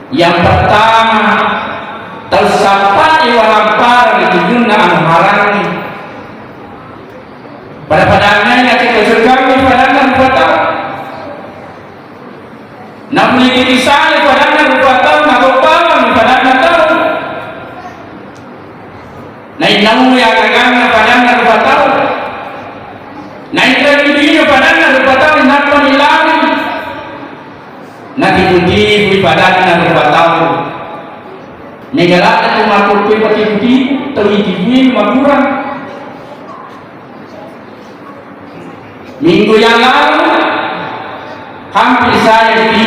Yang pertama, tersapai walampar itu guna amaran pada padanya kita sekali padanya rupa nak boleh diri saya padanya rupa tahu nak berpalang padanya tahu naik namu yang agama padanya rupa tahu naik tradisi padanya rupa tahu nak menilai nak dipuji padanya rupa tahu negara itu makhluk peti terhidupin makurang. Minggu yang lalu hampir saya di